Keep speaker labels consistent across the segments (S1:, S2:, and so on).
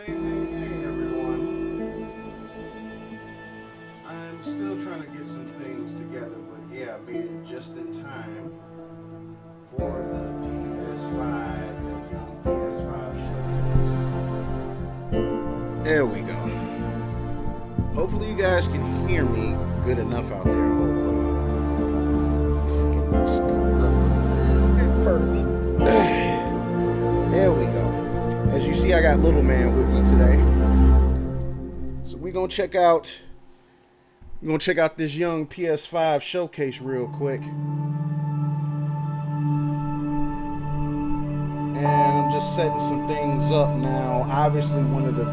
S1: Hey, everyone. I'm still trying to get some things together, but yeah, I made it just in time for the PS5, the young PS5 showcase. There we go. Hopefully you guys can hear me good enough out there. Hold on. See if I can scoot up a little bit further. There we go. As you see, I got Little Man with me today. So we're gonna check out this young PS5 showcase real quick. And I'm just setting some things up now. Obviously, one of the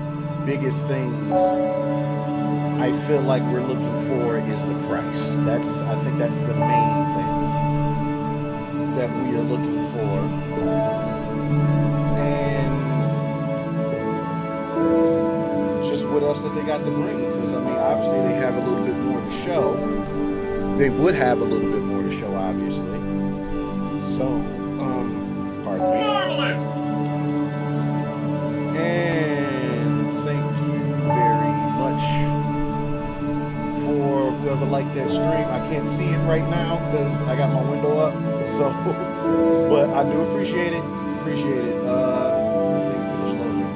S1: biggest things I feel like we're looking for is the price. I think that's the main thing that we are looking for. And just what else that they got to bring, because I mean, obviously they have a little bit more to show. They would have a little bit more to show, obviously. So, pardon me. Marvelous! And thank you very much for whoever liked that stream. I can't see it right now because I got my window up. So, but I do appreciate it. Appreciate it. This thing finished loading.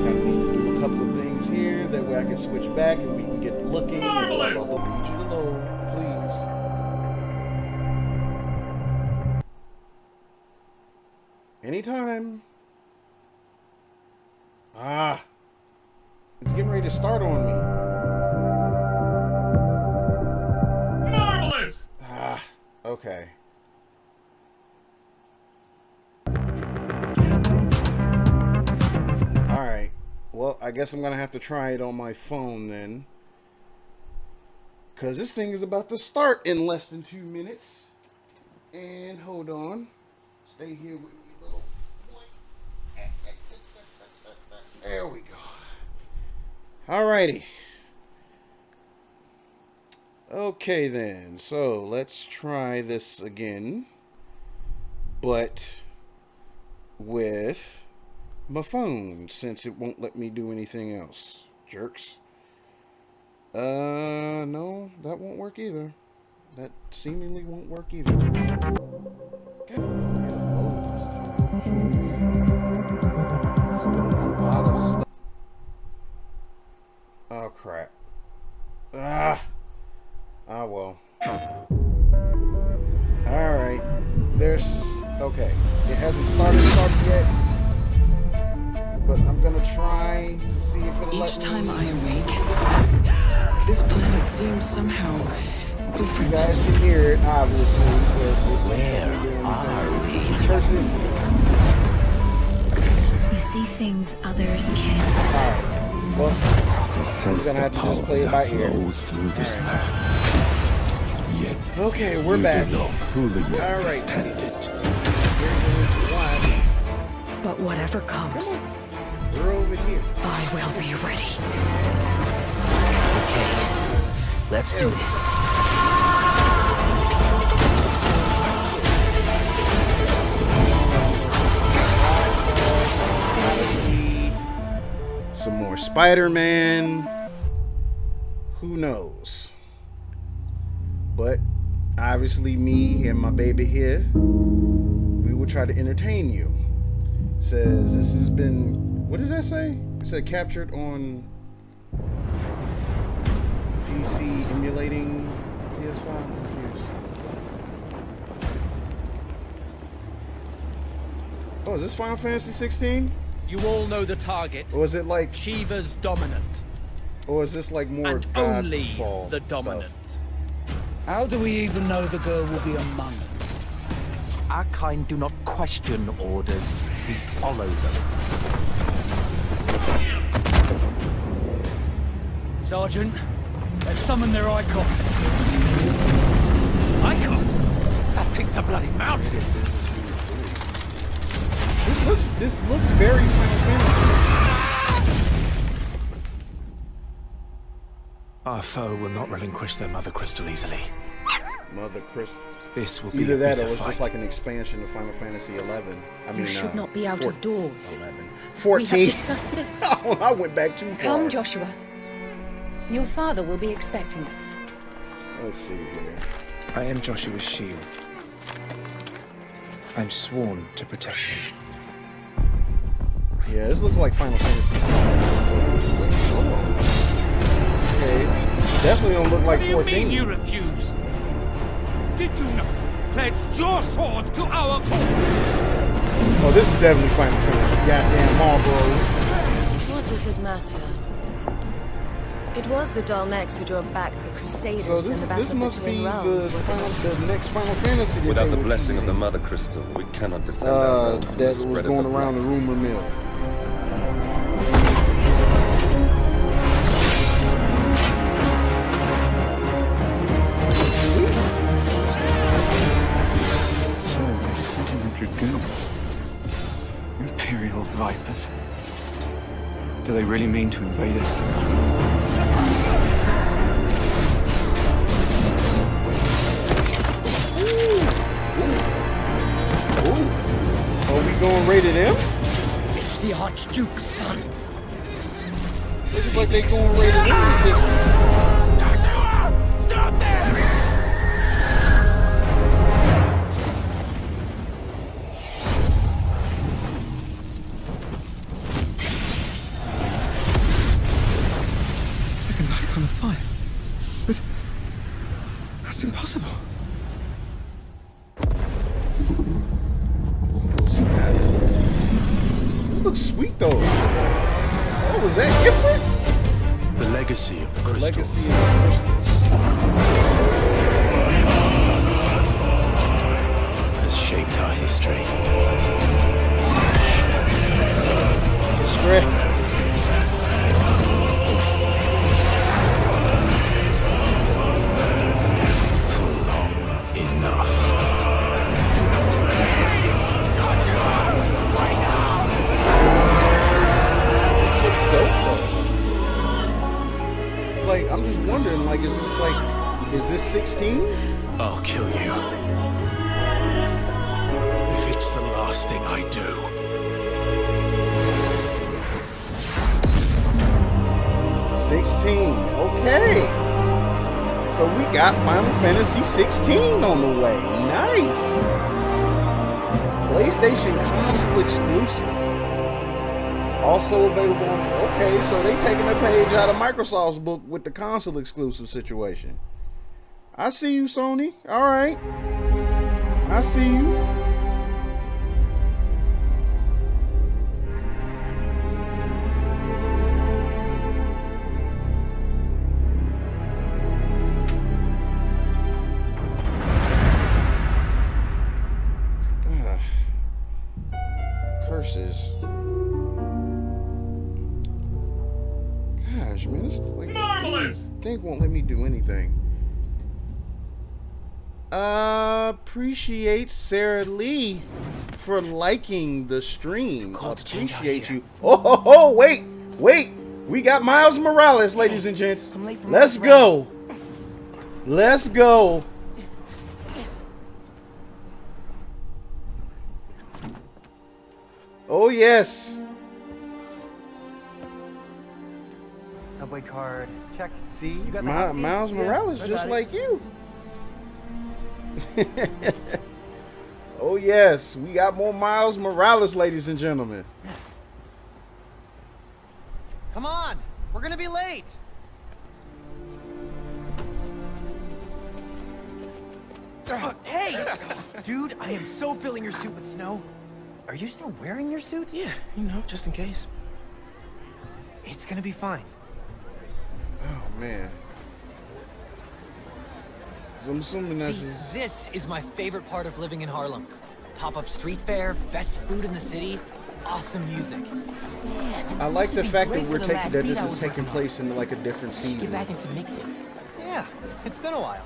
S1: Kind of need to do a couple of things here. That way I can switch back and we can get looking. Marvelous! I need you to load, please. Anytime. It's getting ready to start on me. Marvelous! Okay. Alright. Well, I guess I'm gonna have to try it on my phone then. Because this thing is about to start in less than 2 minutes. And hold on. Stay here with me, little boy. There we go. Alrighty. Okay then. So let's try this again. But with my phone, since it won't let me do anything else. Jerks. No, that won't work either. That seemingly won't work either. God, load this time. Oh crap. Well. Alright. Okay. It hasn't started yet. But I'm gonna try to see if it'll let me.
S2: Each time I awake, this planet seems somehow different.
S1: You guys can hear it, obviously.
S3: Where are we?
S1: Versus.
S4: You see things others can't.
S1: Alright. Well,
S3: This
S1: I'm
S3: is
S1: gonna
S3: the
S1: have to just
S3: power
S1: play it by
S3: that
S1: ear.
S3: flows through this land. Yet
S1: Okay, we're
S3: you
S1: back.
S3: do not fully understand it.
S1: We're going to watch.
S2: But whatever comes,
S1: We're over here.
S2: I will be ready.
S3: Okay, let's do this.
S1: Some more Spider-Man. Who knows? But obviously me and my baby here, we will try to entertain you. Says this has been, what did that say? It said captured on PC emulating PS5. I'm confused. Oh, is this Final Fantasy 16?
S5: You all know the target.
S1: Or is it like,
S5: Shiva's dominant.
S1: or is this like more
S5: And only
S1: Godfall
S5: the
S1: stuff?
S5: dominant.
S6: How do we even know the girl will be among them?
S7: Our kind do not question orders, we follow them.
S6: Sergeant, let's summon their icon.
S7: Icon? That thing's a bloody mountain.
S1: This looks very Final Fantasy.
S3: Our foe will not relinquish their mother crystal easily.
S1: Mother Crystal.
S3: This will be
S1: Either
S3: a
S1: that or
S3: bitter
S1: it's just
S3: fight.
S1: like an expansion of Final Fantasy 11. I mean,
S8: You should not be out of doors.
S1: 11.
S8: We have
S1: 14.
S8: discussed this.
S1: I went back too far.
S8: Come, Joshua. Your father will be expecting us.
S1: Let's see here.
S9: I am Joshua's shield. I'm sworn to protect him.
S1: Yeah, this looks like Final Fantasy. Okay, definitely don't look like 14.
S10: You refuse? Did you not pledge your sword to our cause?
S1: Oh, this is definitely Final Fantasy. Goddamn Marlboros.
S11: What does it matter? It was the Dalmex who drove back the Crusaders
S1: So
S11: in the Battle
S1: this
S11: of the
S1: must be
S11: Twin
S1: the,
S11: Realms, wasn't it?
S1: the next Final Fantasy that
S12: Without
S1: they
S12: the
S1: were
S12: blessing of the
S1: teasing.
S12: Mother Crystal, we cannot defend our realm from the
S1: That was
S12: spread
S1: going
S12: of the
S1: around the
S12: plague.
S1: rumor mill.
S9: So they're sitting the Dragoons. Imperial Vipers. Do they really mean to invade us?
S1: Ooh. Are we going rated M?
S6: It's the Archduke's son.
S1: Looks like they going rated M.
S10: Joshua! Stop this!
S9: Second life on fire. But that's impossible.
S1: This looks sweet though. Oh, is that different?
S3: The legacy of the
S1: The
S3: crystals.
S1: legacy of the crystals.
S3: Has shaped our history.
S1: Stretch.
S3: For long enough.
S1: Like, I'm just wondering, like, is this 16?
S3: I'll kill you. If it's the last thing I do.
S1: Okay. So we got Final Fantasy 16 on the way. Nice. PlayStation console exclusive. Also available on... Okay, so they taking a page out of Microsoft's book with the console exclusive situation. I see you, Sony. All right. I see you. Curses. Gosh, man, this like thing won't let me do anything. Appreciate Sarah Lee for liking the stream. Appreciate you. Oh, wait. We got Miles Morales, ladies and gents. Let's go. Let's go. Oh, yes.
S7: Subway card, check.
S1: See,
S7: You got the hotkey?
S1: Miles
S7: Yeah,
S1: Morales
S7: I
S1: just
S7: got it.
S1: like you. Oh, yes. We got more Miles Morales, ladies and gentlemen.
S7: Come on, we're gonna be late. Hey, dude, I am so filling your suit with snow. Are you still wearing your suit?
S9: Yeah, you know, just in case.
S7: It's gonna be fine.
S1: Oh, man. So I'm assuming that's
S7: See,
S1: just...
S7: this is my favorite part of living in Harlem. Pop-up street fair, best food in the city, awesome music.
S1: I like the fact that
S7: we're taking
S1: that this is taking place in like a different season.
S7: Get back into mixing. Yeah, it's been a while.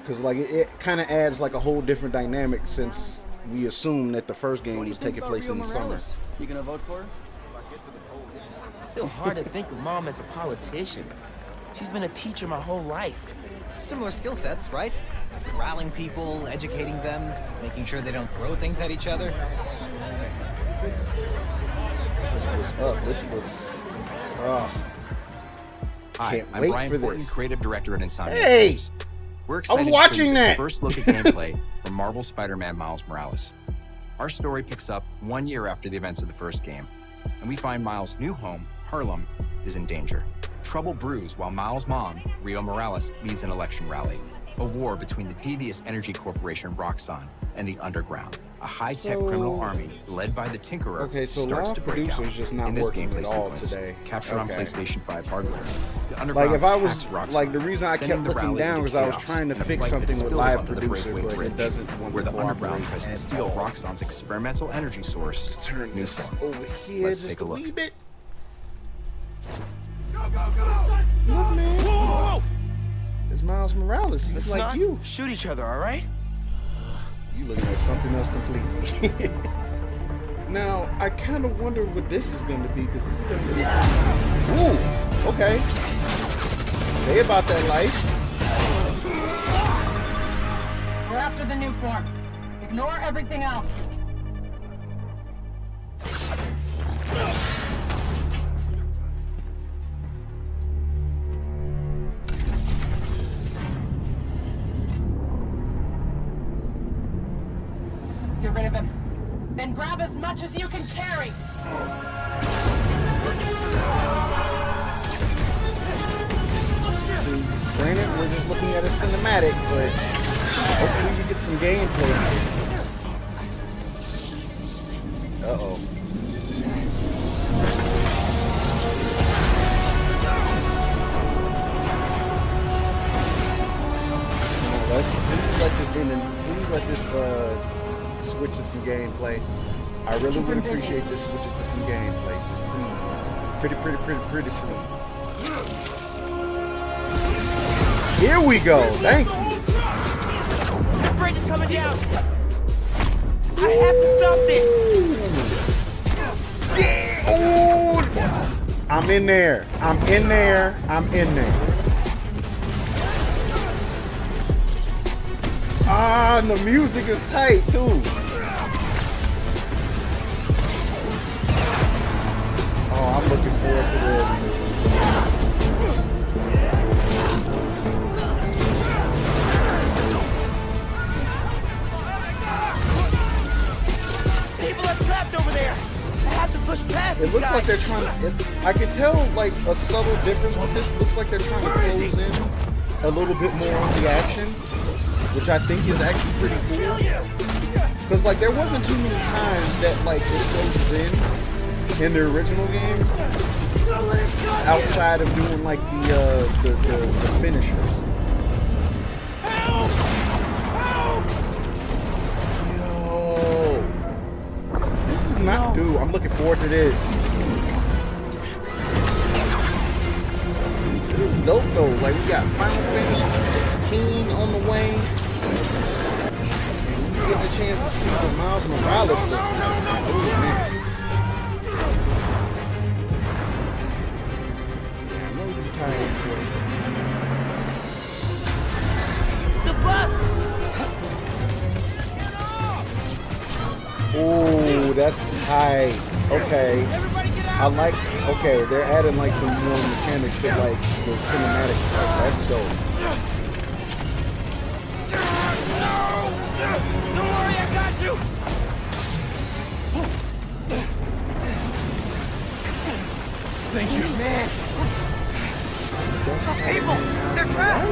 S1: Because like it kind of adds like a whole different dynamic since we assume that the first game was taking place in the summer.
S5: You gonna vote for her?
S13: It's still hard to think of Mom as a politician. She's been a teacher my whole life.
S7: Similar skill sets, right? Corralling people, educating them, making sure they don't throw things at each other.
S1: What's up? This looks...
S14: Hi,
S1: Can't
S14: I'm
S1: wait
S14: Brian
S1: for
S14: Porton,
S1: this.
S14: creative director at Insomnia
S1: Hey!
S14: Games. We're excited
S1: watching
S14: to show you
S1: that.
S14: the first look at gameplay from Marvel Spider-Man Miles Morales. Our story picks up 1 year after the events of the first game, and we find Miles' new home, Harlem, is in danger. Trouble brews while Miles' mom, Rio Morales, leads an election rally. A war between the devious energy corporation Roxxon and the Underground, a high-tech criminal army led by the Tinkerer, starts to break out.
S1: Producer's just not
S14: in this
S1: working
S14: gameplay
S1: at all
S14: sequence,
S1: today.
S14: captured on
S1: Okay.
S14: PlayStation 5 hardware. The
S1: Like
S14: Underground
S1: if I was
S14: attacks Roxxon,
S1: like the reason I
S14: sending
S1: kept
S14: the
S1: looking
S14: rally
S1: down
S14: into
S1: was I was
S14: chaos
S1: trying to
S14: in a
S1: fix
S14: fight that
S1: something with
S14: spills
S1: live
S14: onto the
S1: producer,
S14: Breakaway
S1: but it
S14: Bridge,
S1: doesn't want
S14: where
S1: to
S14: the Underground
S1: cooperate
S14: tries to
S1: at
S14: steal
S1: all.
S14: Roxxon's experimental energy source.
S1: Let's turn this
S14: Newstorm.
S1: over here
S14: Let's
S1: just
S14: take a look.
S1: wee bit.
S10: Go, go, go!
S1: Look, man.
S13: Whoa!
S1: It's Miles Morales. He's
S13: Let's
S1: like
S13: not
S1: you.
S13: shoot each other, all right?
S1: You looking at something else completely. Now, I kind of wonder what this is going to be, because this is going to be... Ooh, okay. They about that life.
S15: We're after the new form. Ignore everything else. Get rid of him. Then grab as much as you can carry.
S1: Granted, we're just looking at a cinematic, but hopefully we get some gameplay. Uh-oh. Please let this in and please let this switch to some gameplay. I really would appreciate this switches to some gameplay. Just please. Pretty soon. Here we go. Thank you.
S13: The bridge is coming down. I have to stop this.
S1: Yeah. Oh. I'm in there. I'm in there. I'm in there. Ah, and the music is tight too. Oh, I'm looking forward to this.
S13: People are trapped over there. I have to push past
S1: It
S13: these
S1: looks
S13: guys.
S1: like they're trying to... I can tell like a subtle difference with this. Looks like they're trying to close in a little bit more on the action, which I think is actually pretty cool. Because like there wasn't too many times that like it closes in the original game, outside of doing like the finishers.
S10: Help! Help!
S1: Yo, this is not dude. I'm looking forward to this. This is dope though. Like we got Final Fantasy 16 on the way. And we get the chance to see what Miles Morales looks like. Oh man. Yeah, I know you're tired, boy.
S13: The bus.
S1: Oh, that's tight. Okay. I like, okay, they're adding like some more mechanics to like the cinematic stuff. That's dope.
S13: Don't worry, I got you.
S10: Thank you.
S13: Man. Those people, they're trapped.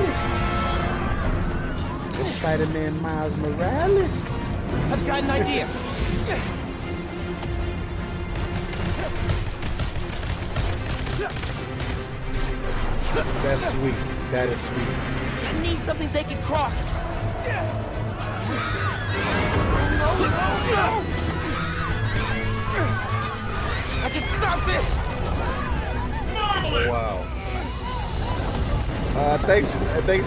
S1: It's Spider-Man Miles Morales.
S13: I've got an idea.
S1: That's sweet. That is sweet.
S13: I need something they can cross. I can stop this.
S1: Wow. Thanks,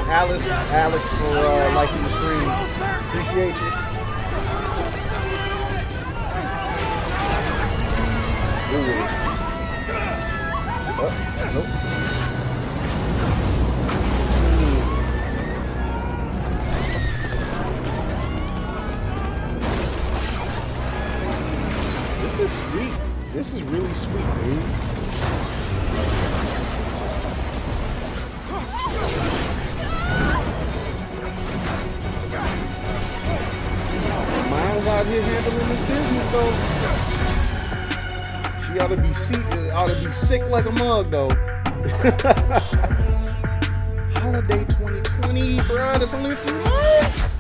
S1: Alex, for liking the stream. Appreciate you. Ooh. Oh, nope. This is sweet. This is really sweet, dude. Miles out here handling this business though. She ought to be sick like a mug though. Holiday 2020, bruh. That's only a few months.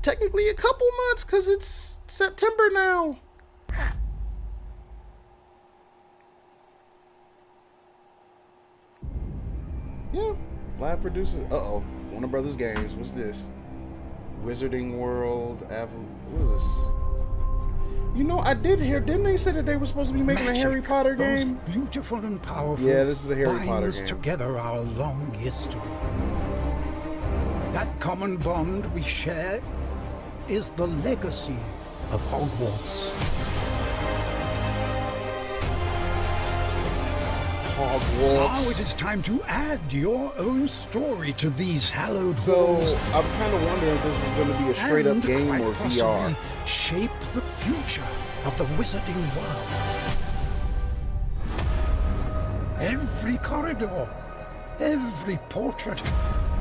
S1: Technically a couple months because it's September now. Yeah, live producer. Uh-oh. Warner Brothers Games. What's this? Wizarding World. What is this? You know, I did hear. Didn't they say that they were supposed to be making a Harry Potter game?
S10: Beautiful and powerful.
S1: Yeah, this is a Harry Potter game.
S10: Together our long history. That common bond we share is the legacy of Hogwarts. Now it is time to add your own story to these hallowed halls.
S1: So I'm kind of wondering if this is going to be a straight up game or VR.
S10: Shape the future of the wizarding world. Every corridor, every portrait,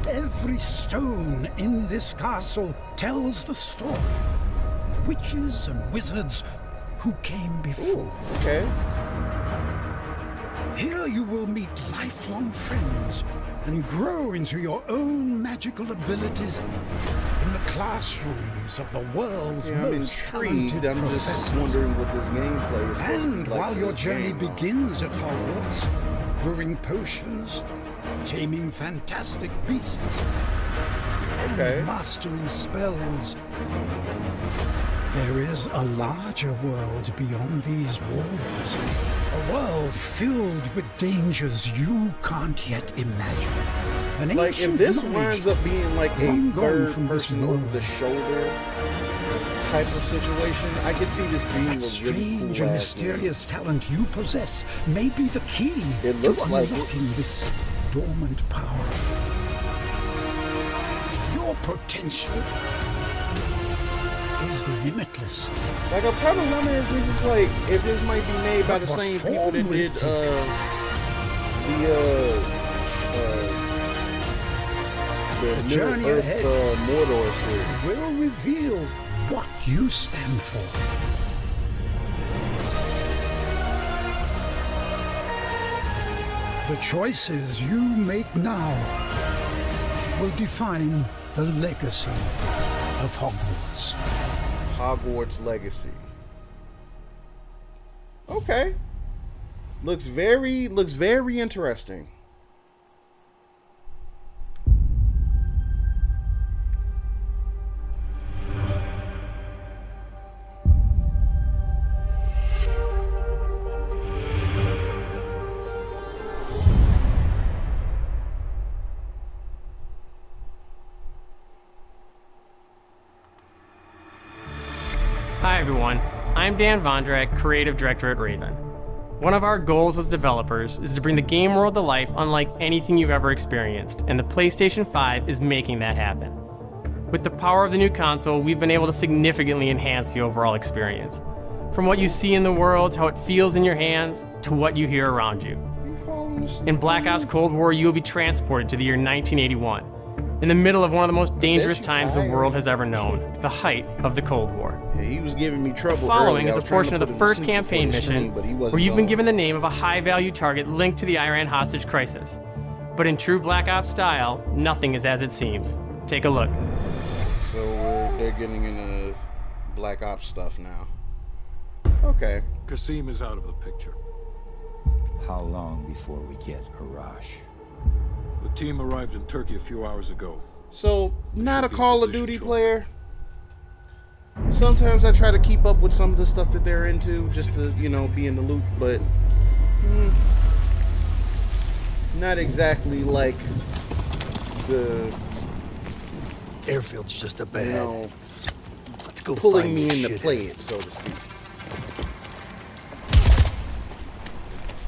S10: every stone in this castle tells the story of witches and wizards who came before.
S1: Ooh, okay.
S10: Here you will meet lifelong friends and grow into your own magical abilities in the classrooms of the world's most talented
S1: I'm just wondering what this gameplay is supposed to be
S10: And
S1: like
S10: while
S1: for
S10: your
S1: this
S10: journey
S1: game,
S10: begins at Hogwarts, brewing potions, taming fantastic beasts, and mastering spells, there is a larger world beyond these walls. A world filled with dangers you can't yet imagine.
S1: Like, if this winds up being like a third-person over-the-shoulder type of situation, I could see this being a really
S10: strange
S1: cool
S10: and mysterious talent you possess may be the key to unlocking this dormant power. Your potential is limitless.
S1: Like, I'm kind of wondering if this is like, if this might be made by the same people that did the
S10: journey ahead
S1: Mordor series.
S10: Will reveal what you stand for. The choices you make now will define the legacy of Hogwarts.
S1: Hogwarts Legacy. Okay. Looks very interesting.
S16: Hi everyone, I'm Dan Vondrak, Creative Director at Raven. One of our goals as developers is to bring the game world to life unlike anything you've ever experienced, and the PlayStation 5 is making that happen. With the power of the new console, we've been able to significantly enhance the overall experience. From what you see in the world, to how it feels in your hands, to what you hear around you. In Black Ops Cold War, you will be transported to the year 1981, in the middle of one of the most dangerous times the world has ever known, the height of the Cold War.
S1: Yeah, he was giving me trouble.
S16: The following
S1: early.
S16: is a portion of the first campaign mission where you've been given the name of a high-value target linked to the Iran hostage crisis. But in true Black Ops style, nothing is as it seems. Take a look.
S1: So they're getting into Black Ops stuff now. Okay.
S3: Qasim is out of the picture.
S17: How long before we get Arash?
S3: The team arrived in Turkey a few hours ago.
S1: So, not a Call of Duty player. Sometimes I try to keep up with some of the stuff that they're into, just to, you know, be in the loop, but not exactly like the
S18: airfield's just up ahead.
S1: You know,
S18: let's go
S1: pulling me in to play it, so to speak.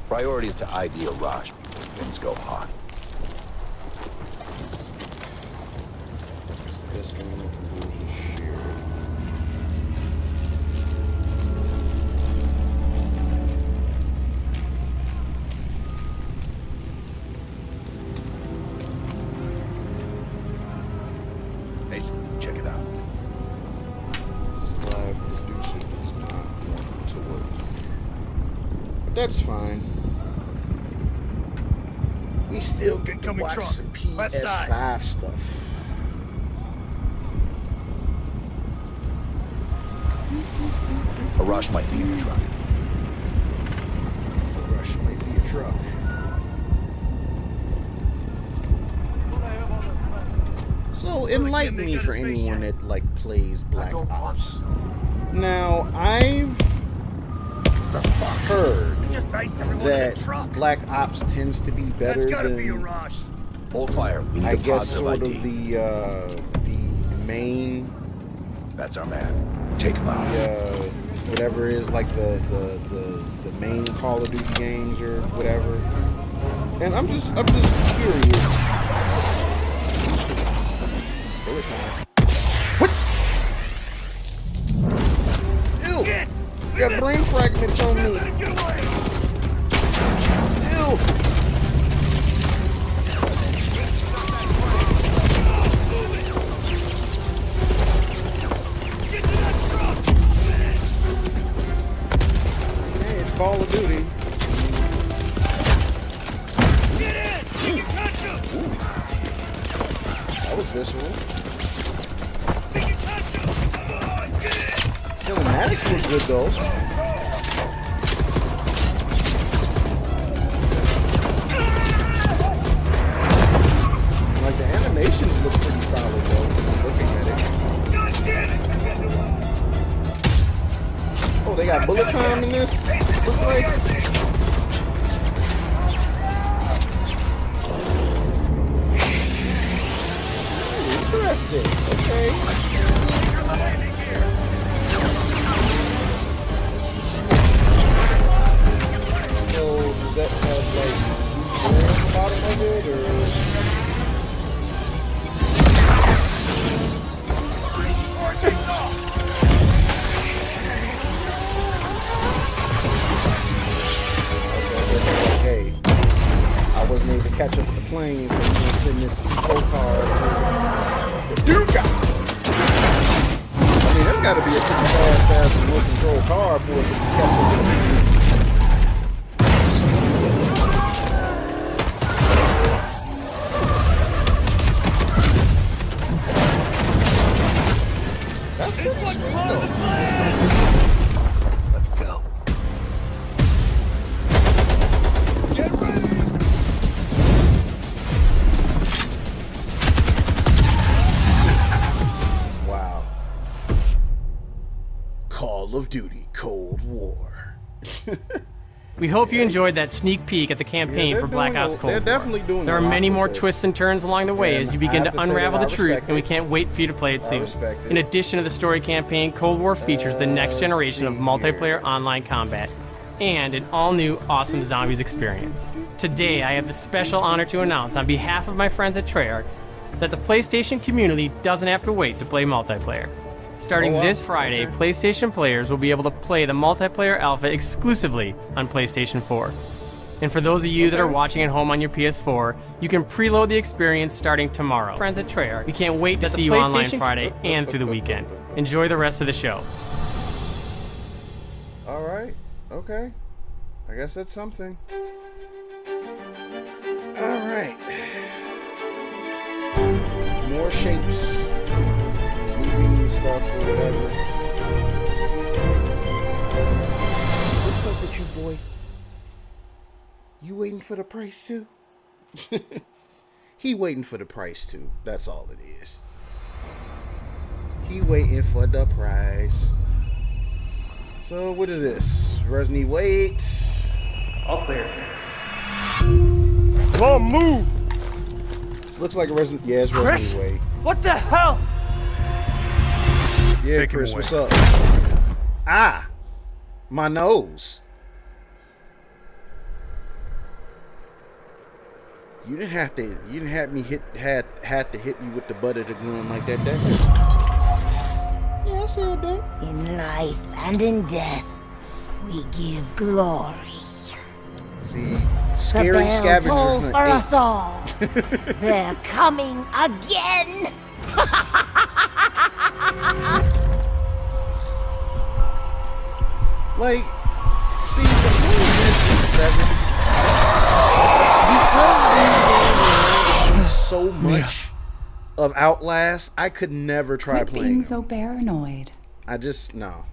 S19: Priority is to ID Arash before things go hot.
S1: This thing we can do is just share it. But that's fine. We still get to watch some PS5 stuff.
S19: A rush might be in the truck.
S1: A rush might be a truck. So enlighten me for anyone that like plays Black Ops. Now I've heard that Black Ops tends to be better than
S19: Hold fire. We need
S1: I
S19: a
S1: guess
S19: positive
S1: sort
S19: ID.
S1: of the main.
S19: That's our man. Take him out.
S1: Whatever is like the main Call of Duty games or whatever. And I'm just curious. What? Ew! Got brain fragments on me. Ew! Hey, it's Call of Duty. That was visceral. Cinematics look good though. Like the animations look pretty solid though. Looking at it. Oh, they got bullet time in this. Looks like. Interesting. Okay. So does that have like C4 on the bottom of it, or? Okay. I wasn't able to catch up with the plane, so we're gonna send this C4 card to the Duca. I mean, there's got to be a pretty fast remote control car for it to catch up with the plane. That's pretty sweet though.
S18: Let's go.
S1: Get ready! Wow. Call of Duty Cold War.
S16: We hope you enjoyed that sneak peek at the campaign for Black Ops Cold War.
S1: They're definitely doing
S16: There
S1: a
S16: are
S1: lot
S16: many
S1: with
S16: more
S1: this.
S16: twists and turns along the way
S1: And
S16: as you
S1: I
S16: begin
S1: have
S16: to
S1: to say
S16: unravel
S1: that
S16: the
S1: I
S16: truth,
S1: respect
S16: and we
S1: it.
S16: can't wait for you to play it
S1: I
S16: soon.
S1: respect it.
S16: In addition to the story campaign, Cold War features the next generation of
S1: see
S16: multiplayer online combat and an all-new awesome zombies experience. Today, I have the special honor to announce on behalf of my friends at Treyarch that the PlayStation community doesn't have to wait to play multiplayer. Starting this Friday, PlayStation players will be able to play the multiplayer alpha exclusively on PlayStation 4. And for those of you that are watching at home on your PS4, you can preload the experience starting tomorrow. Friends at Treyarch, we can't wait to see you online Friday and through the weekend. Enjoy the rest of the show.
S1: All right. Okay. I guess that's something. All right. More shapes. Moving stuff or whatever. What's up with you, boy? You waiting for the price too? He waiting for the price too. That's all it is. He waiting for the price. So what is this? Resident Evil 8.
S16: All clear.
S1: Come on, move! This looks like a Resident. Yeah, it's Resident Evil 8.
S13: What the hell?
S1: Yeah, Chris, what's up? Ah, my nose. You didn't have to. You didn't have me had to hit me with the butt of the gun like that. Yeah, I said that.
S20: In life and in death, we give glory.
S1: See, scary
S20: the bell
S1: scavenger
S20: tolls
S1: hunt
S20: for
S1: 8.
S20: us all. They're coming again.
S1: Like, see, the thing is, So much of Outlast, I could never try
S21: Quit
S1: playing.
S21: being so paranoid.
S1: I just no.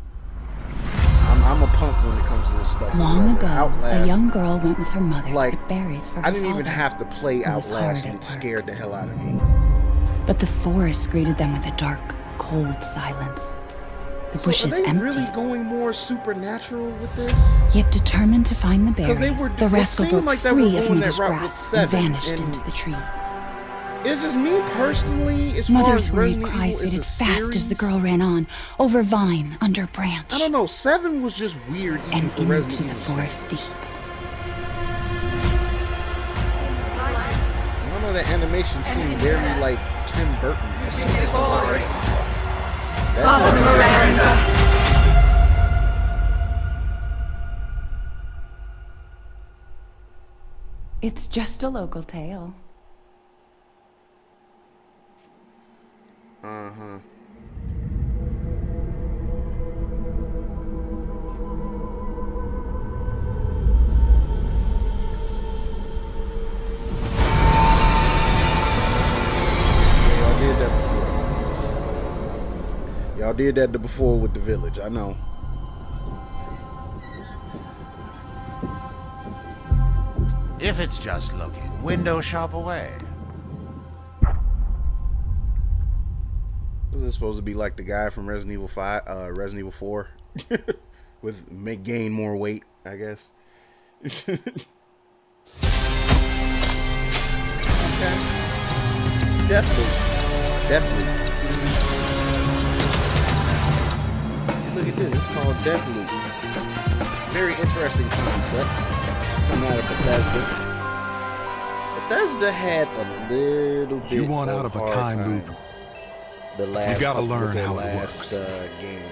S1: I'm a punk when it comes to this stuff.
S21: Long ago,
S1: Outlast,
S21: a young girl went with her mother
S1: like,
S21: to get berries for her
S1: I didn't even
S21: father.
S1: have to play
S21: It was
S1: Outlast,
S21: hard
S1: and it
S21: at work.
S1: scared the hell out of me.
S21: But the forest greeted them with a dark, cold silence. The bushes
S1: are they
S21: empty.
S1: really going more supernatural with this?
S21: Yet determined to find the
S1: 'Cause
S21: berries,
S1: they
S21: the rascal
S1: seemed
S21: broke
S1: like they were
S21: free of
S1: going that
S21: Mother's
S1: route with
S21: grasp and
S1: 7,
S21: vanished
S1: and
S21: into the trees.
S1: It's just me personally, as
S21: Mother's
S1: far as
S21: worried
S1: Resident
S21: cries
S1: Evil is
S21: faded
S1: a
S21: fast as the
S1: series,
S21: girl ran on, over vine, under branch,
S1: I don't know, 7 was just weird even
S21: and
S1: for
S21: into
S1: Resident
S21: the
S1: Evil.
S21: forest deep.
S1: I don't know, that animation seemed very like Tim Burton.
S21: It's just a local tale.
S1: Uh-huh. Y'all did that before. Y'all did that before with the village, I know.
S22: If it's just looking, window shop away.
S1: Was it supposed to be like the guy from Resident Evil 5, Resident Evil 4? With gain more weight, I guess. Okay. Deathloop. See, look at this. It's called Deathloop. Very interesting concept. Coming out of Bethesda. Bethesda had a little bit.
S23: You want out of a time loop.
S1: The last,
S23: you gotta learn how it
S1: works. Game.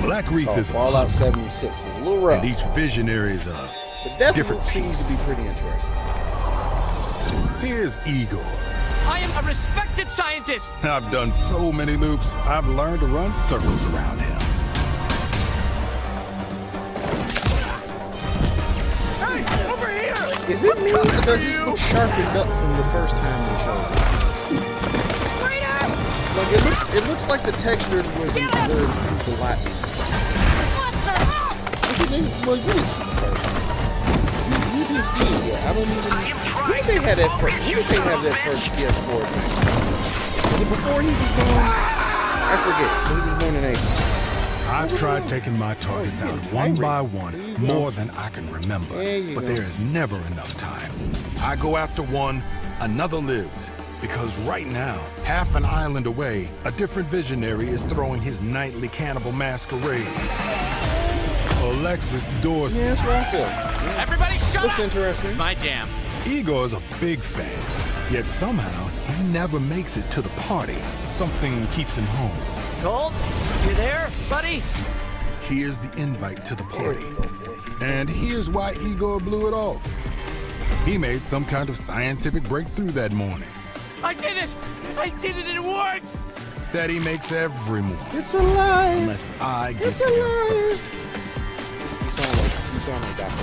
S23: Black Reef is
S1: Fallout 76. It's a little rough.
S23: And each visionary is a different
S1: Deathloop seems to be pretty interesting.
S23: Here's Igor.
S13: I am a respected scientist.
S23: I've done so many loops, I've learned to run circles around him.
S13: Hey, over here!
S1: Is it me, or does this look sharpened up from the first time they showed it? Like it looks like the texture was improved a lot. Well, you didn't see the first one. You didn't see it yet. I don't even. When did they have that first? When did they have that first PS4? Was it before he was born? I forget. He was born in April.
S23: I've tried taking my targets out one by one more than I can remember, but there is never enough time. I go after one, another lives. Because right now, half an island away, a different visionary is throwing his nightly cannibal masquerade. Alexis Dorsey.
S1: Yeah, that's what I feel.
S13: Everybody shut
S1: Looks
S13: up!
S1: interesting.
S13: It's my jam.
S23: Igor's a big fan, yet somehow he never makes it to the party. Something keeps him home.
S13: Gold, you there, buddy?
S23: Here's the invite to the party. And here's why Igor blew it off. He made some kind of scientific breakthrough that morning.
S13: I did it! I did it, it works!
S23: That he makes every morning.
S1: It's a lie.
S23: Unless I get
S1: It's a
S23: there
S1: lie.
S23: first.
S1: You sound like Dr.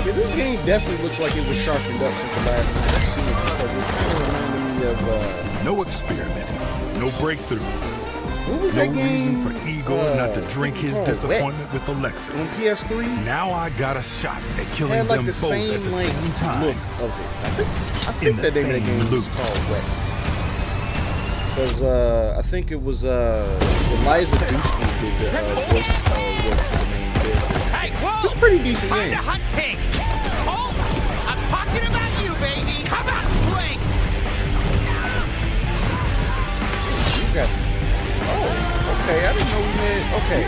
S1: Yeah, this game definitely looks like it was sharpened up since the last time I've seen it, because it kind of reminded me of
S23: no experiment, no breakthrough.
S1: What was
S23: no
S1: that game?
S23: reason for Igor not to drink his disappointment with Alexis.
S1: On PS3?
S23: Now I got a shot at killing
S1: had like
S23: them
S1: the
S23: both
S1: same
S23: at the
S1: like
S23: same time.
S1: look of it. I think that name of the game was called Wet. Because I think it was Eliza Dusky did the voice work for the main character.
S13: Hey, whoa!
S1: It's a pretty decent
S13: Time
S1: game.
S13: to hunt pig! Oh! I'm talking about you, baby! How about Blake?
S1: You got. Oh, okay. I didn't know he had. Okay,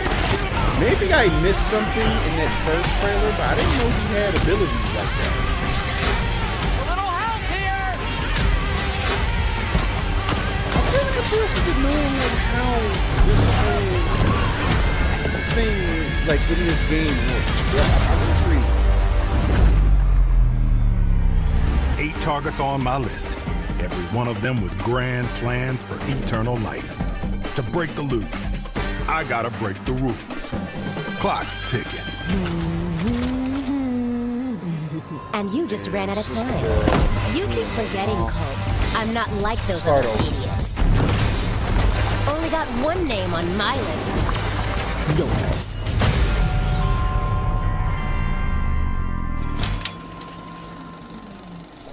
S1: maybe I missed something in that first trailer, but I didn't know he had abilities like that.
S13: A little help here!
S1: I'm really interested in knowing like how this whole thing, like in this game, works. Yeah, I'm intrigued.
S23: 8 targets on my list. Every one of them with grand plans for eternal life. To break the loop, I gotta break the rules. Clock's ticking.
S20: And you just ran out of time. You keep forgetting, Colt. I'm not like those other idiots. Only got one name on my list. Yours.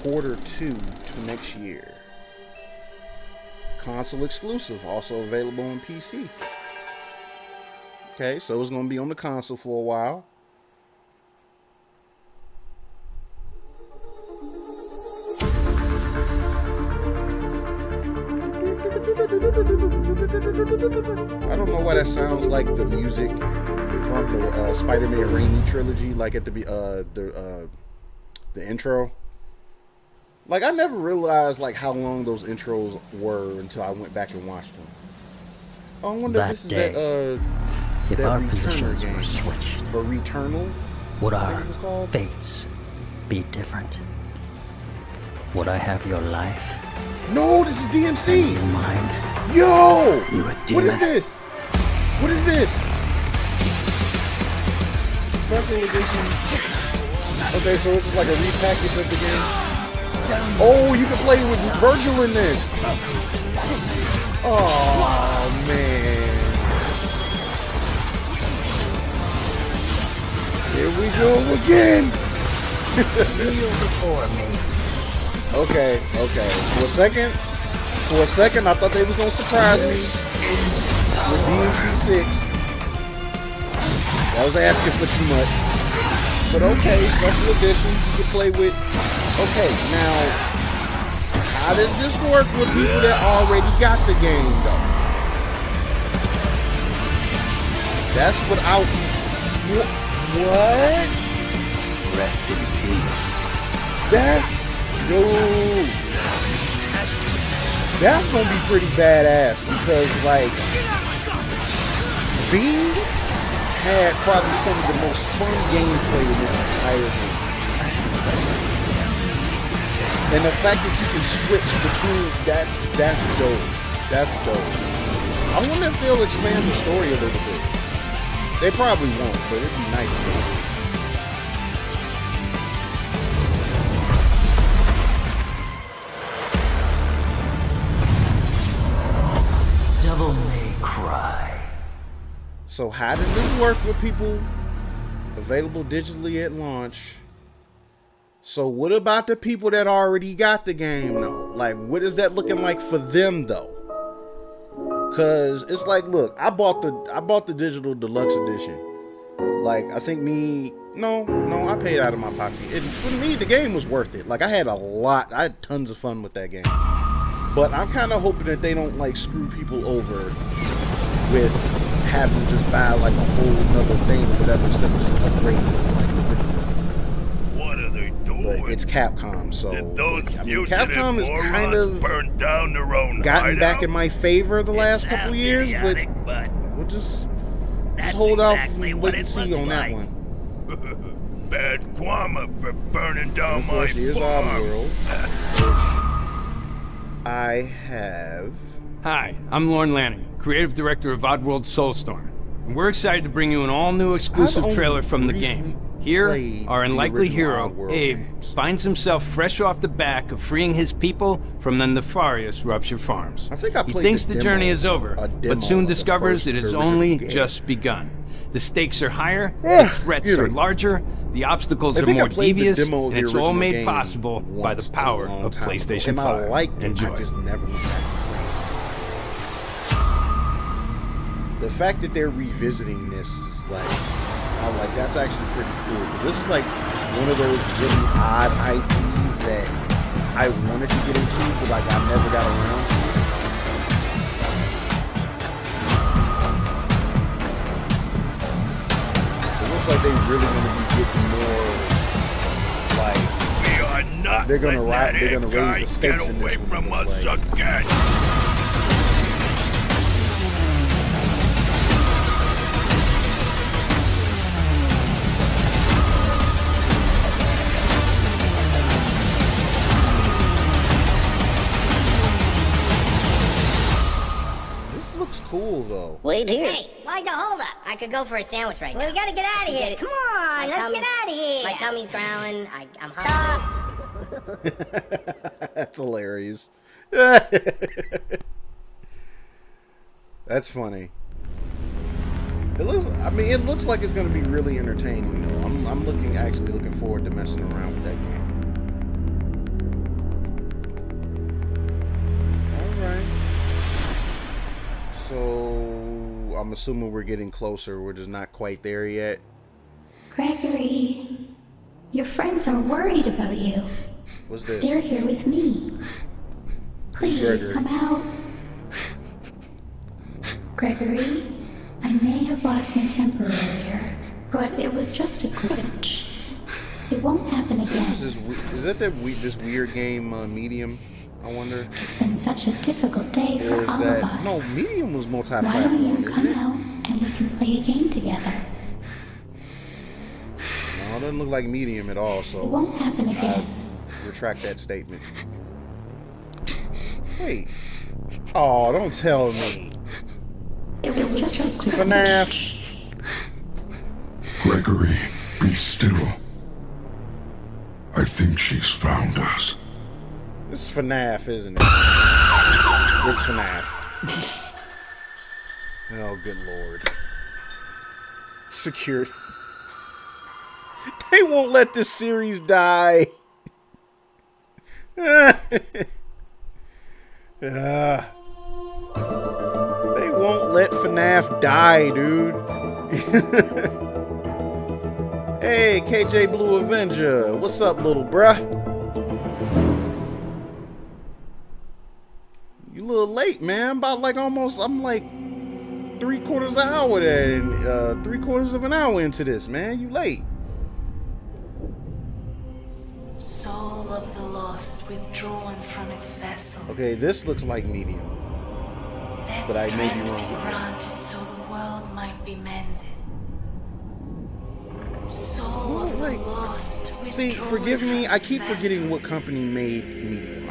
S1: Q2 to next year. Console exclusive, also available on PC. Okay, so it's going to be on the console for a while. I don't know why that sounds like the music from the Spider-Man Raimi trilogy, like at the intro. Like, I never realized like how long those intros were until I went back and watched them. Oh, I wonder if this is that
S2: if
S1: that
S2: our
S1: Returner
S2: positions
S1: game.
S2: were switched,
S1: Or Returnal?
S2: would
S1: I think
S2: our
S1: it was called?
S2: fates be different? Would I have your life?
S1: No, this is DMC.
S2: Your mind?
S1: Yo!
S2: You a
S1: What is
S2: demon?
S1: this? What is this? Special edition. Okay, so this is like a repackage of the game. Oh, you can play with Virgil in this. Oh man. Here we go again.
S2: Kneel before me.
S1: Okay. For a second, I thought they was gonna surprise me with DMC 6. I was asking for too much. But okay, special edition, you can play with. Okay, now, how does this work with people that already got the game, though? That's what I. What?
S2: Rest in peace.
S1: That's gonna be pretty badass because, like, V had probably some of the most fun gameplay in this entire game. And the fact that you can switch between, that's dope. That's dope. I wonder if they'll expand the story a little bit. They probably won't, but it'd be nice to.
S2: Devil may cry.
S1: So how does this work with people available digitally at launch? So what about the people that already got the game though? Like, what is that looking like for them though? Cause it's like, look, I bought the digital deluxe edition. Like, I think I paid out of my pocket. And for me, the game was worth it. Like, I had tons of fun with that game. But I'm kind of hoping that they don't like screw people over with having to just buy like a whole nother thing or whatever instead of just upgrading from like the original.
S4: What are they doing?
S1: But it's Capcom, so Capcom is
S4: morons
S1: kind of
S4: burn down their own
S1: gotten back
S4: hideout?
S1: in my favor the last couple years, but we'll just hold out and wait and see on that one.
S4: Bad Guama for burning down
S1: Of course,
S4: my
S1: here's
S4: farm.
S1: Oddworld, which I have.
S8: Hi, I'm Lorne Lanning, creative director of Oddworld Soulstorm, and we're excited to bring you an all-new exclusive trailer from the game. Here, our unlikely hero, Abe, finds himself fresh off the back of freeing his people from the nefarious Rupture Farms.
S1: I think I
S8: He
S1: played
S8: thinks
S1: the
S8: the journey
S1: demo-
S8: is over,
S1: a
S8: but
S1: demo
S8: soon
S1: of the
S8: discovers
S1: first
S8: it has
S1: original
S8: only
S1: game.
S8: just begun. The stakes are higher, the threats
S1: excuse
S8: are
S1: me.
S8: larger, the obstacles
S1: I
S8: are
S1: think I
S8: more
S1: played the
S8: devious,
S1: demo of
S8: and
S1: the
S8: it's all
S1: original
S8: made
S1: game
S8: possible by
S1: once
S8: the
S1: a
S8: power
S1: long
S8: of
S1: time ago,
S8: PlayStation
S1: and
S8: 5.
S1: I liked it.
S8: Enjoy.
S1: I just never went back to play it. The fact that they're revisiting this is like, I'm like, that's actually pretty cool. Because this is like one of those really odd IPs that I wanted to get into, but like I never got around to. It looks like they really going to be getting more like they're going to raise the stakes in this one.
S4: From
S1: it
S4: us
S1: looks like.
S4: again.
S1: This looks cool though.
S6: Wait here.
S11: Hey, why'd you hold up?
S6: I could go for a sandwich right now.
S11: Well, we gotta get out of here. Come on, let's get out of here.
S6: My tummy's growling. I'm hungry.
S1: That's hilarious. That's funny. It looks like it's gonna be really entertaining though. I'm actually looking forward to messing around with that game. Alright. So I'm assuming we're getting closer. We're just not quite there yet.
S12: Gregory, your friends are worried about you.
S1: What's this?
S12: They're here with me. Please
S1: Gregory.
S12: come out. Gregory, I may have lost my temper earlier, but it was just a glitch. It won't happen again.
S1: Is that this weird game, Medium? I wonder.
S12: It's been such a difficult day for all of us.
S1: No, Medium was
S12: Why don't
S1: multi-platform,
S12: you
S1: isn't
S12: come
S1: it?
S12: out and we can play a game together?
S1: No, it doesn't look like Medium at all, so
S12: It won't happen again.
S1: retract that statement. Wait. Oh, don't tell me.
S12: It was just a
S1: FNAF.
S23: Gregory, be still. I think she's found us.
S1: This is FNAF, isn't it? It's FNAF. Oh, good lord. Security. They won't let this series die. They won't let FNAF die, dude. Hey, KJ Blue Avenger. What's up, little bruh? You a little late, man. I'm like 3/4 of an hour there, and 3/4 of an hour into this, man. You late.
S24: Soul of the lost withdrawn from its vessel.
S1: Okay, this looks like Medium, but I may be wrong.
S24: Granted so the world might be mended. Soul of the lost.
S1: See, forgive me. I keep forgetting what company made Medium.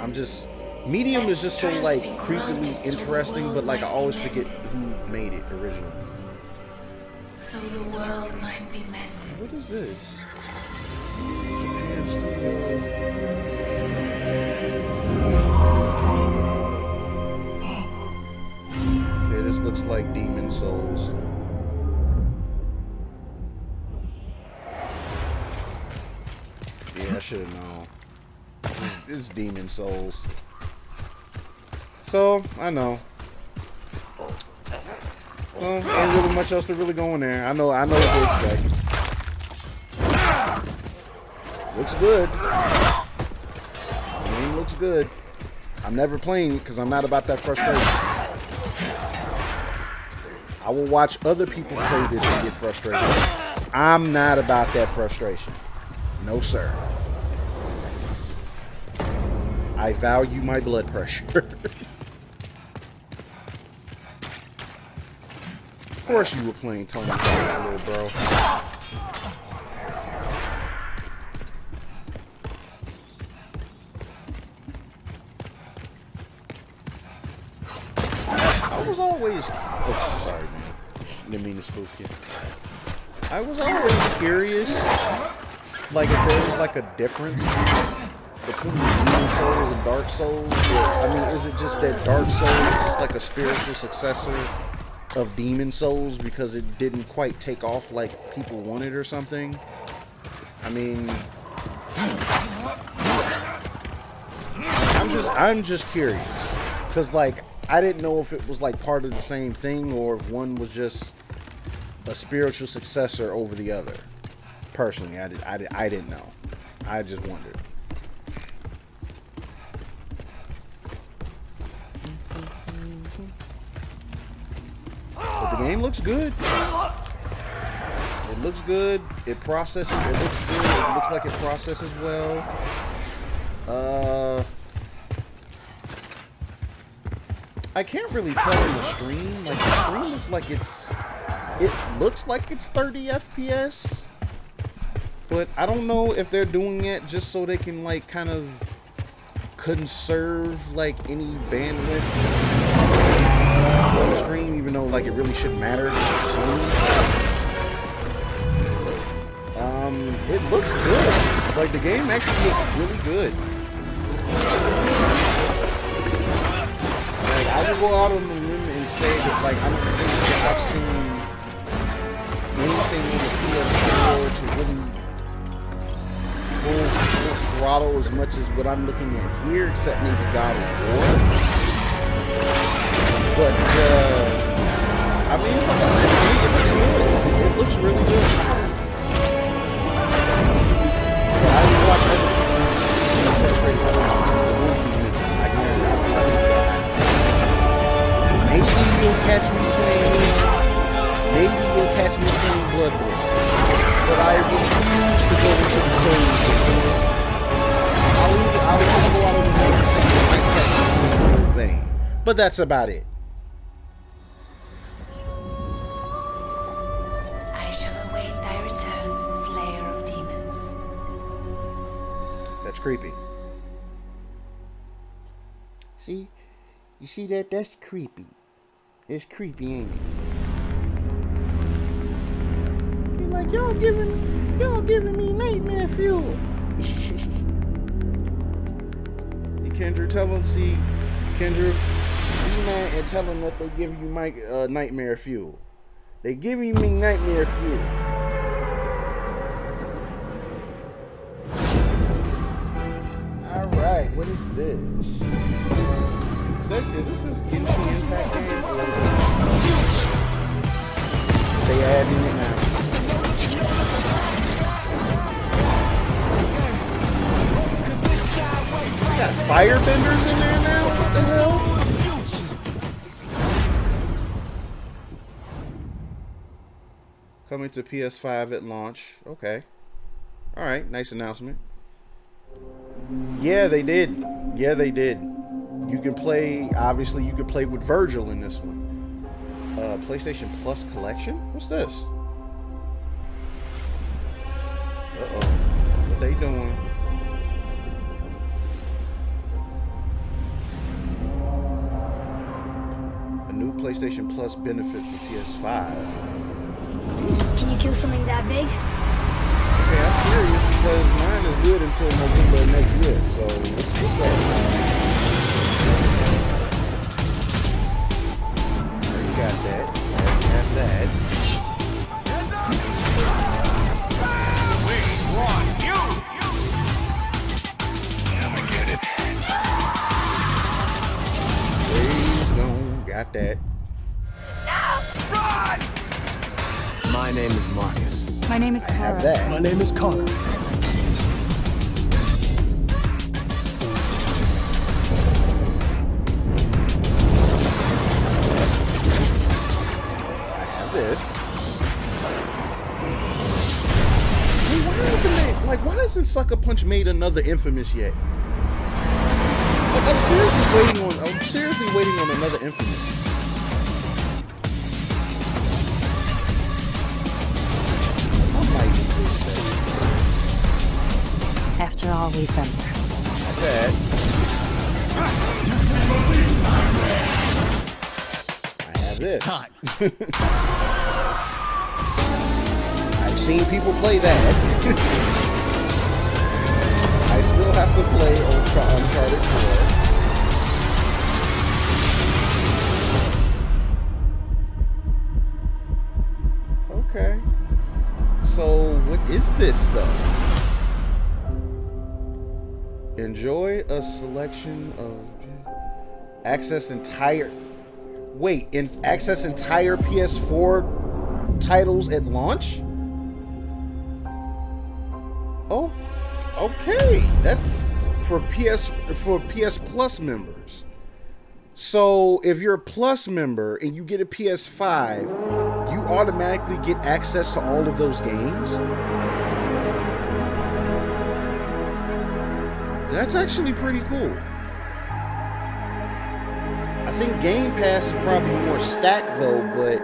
S1: Medium is just so like creepily interesting, but like I always forget who made it originally.
S24: So the world might be mended.
S1: What is this? Okay, this looks like Demon Souls. Yeah, I should have known. It's Demon Souls. So, I know. So, ain't really much else to really go in there. I know what to expect. Looks good. The game looks good. I'm never playing it because I'm not about that frustration. I will watch other people play this and get frustrated. I'm not about that frustration. No, sir. I value my blood pressure. Of course you were playing Tony Hawk, little bro. I was always... Oh, sorry, man. Didn't mean to spook you. I was always curious, like, if there was, like, a difference between Demon Souls and Dark Souls. I mean, is it just that Dark Souls is just like a spiritual successor of Demon Souls because it didn't quite take off like people wanted or something? I mean, I'm just curious because like I didn't know if it was like part of the same thing or if one was just a spiritual successor over the other. Personally, I didn't know. I just wondered. But the game looks good. It looks good. It processes. It looks good. It looks like it processes well. I can't really tell in the stream. Like the stream looks like it looks like it's 30 FPS. But I don't know if they're doing it just so they can like kind of conserve like any bandwidth. on the stream, even though like it really shouldn't matter. It looks good. Like the game actually looks really good. Like I would go out on the limb and say that like I don't think that I've seen anything in the PS4 to really full throttle as much as what I'm looking at here, except maybe God of War. But I mean, like I said, it looks good. It looks really good. I would watch everything frustrated by maybe you'll catch me playing maybe you'll catch me playing Bloodborne. But I refuse to go into the same I'll go out of the way and say it might catch me in the whole vein. But that's about it.
S24: I shall await thy return, Slayer of Demons.
S1: That's creepy. See? You see that? That's creepy. It's creepy, ain't it? You're like, y'all giving me nightmare fuel. Hey, Kendra, tell them, see, Kendra, be mad and tell them that they give you nightmare fuel. They giving me nightmare fuel. Alright, what is this? Is this his Genshin Impact game? They adding it now. We got firebenders in there now? What the hell? Coming to PS5 at launch. Okay. Alright, nice announcement. Yeah, they did. Yeah, they did. You can play, obviously, you can play with Virgil in this one. PlayStation Plus Collection? What's this? Uh-oh. What they doing? A new PlayStation Plus benefit for PS5.
S11: Can you kill something that big?
S1: Okay, I'm curious because mine is good until November of next year. So, what's up? Got that. I have that.
S13: We want you.
S4: I'ma get it.
S1: Please don't. Got that.
S13: Run!
S18: My name is Marcus.
S21: My name is
S1: I have
S21: Kara.
S1: that.
S18: My name is Connor.
S1: This. Why hasn't Sucker Punch made another Infamous yet? Like, I'm seriously waiting on another Infamous.
S21: After all we've been
S1: That. I have this.
S18: It's time.
S1: I've seen people play that. I still have to play Uncharted 4. Okay. So, what is this stuff? Enjoy a selection of access entire PS4 titles at launch? Oh, okay. That's for PS Plus members. So if you're a Plus member and you get a PS5, you automatically get access to all of those games? That's actually pretty cool. I think Game Pass is probably more stacked though, but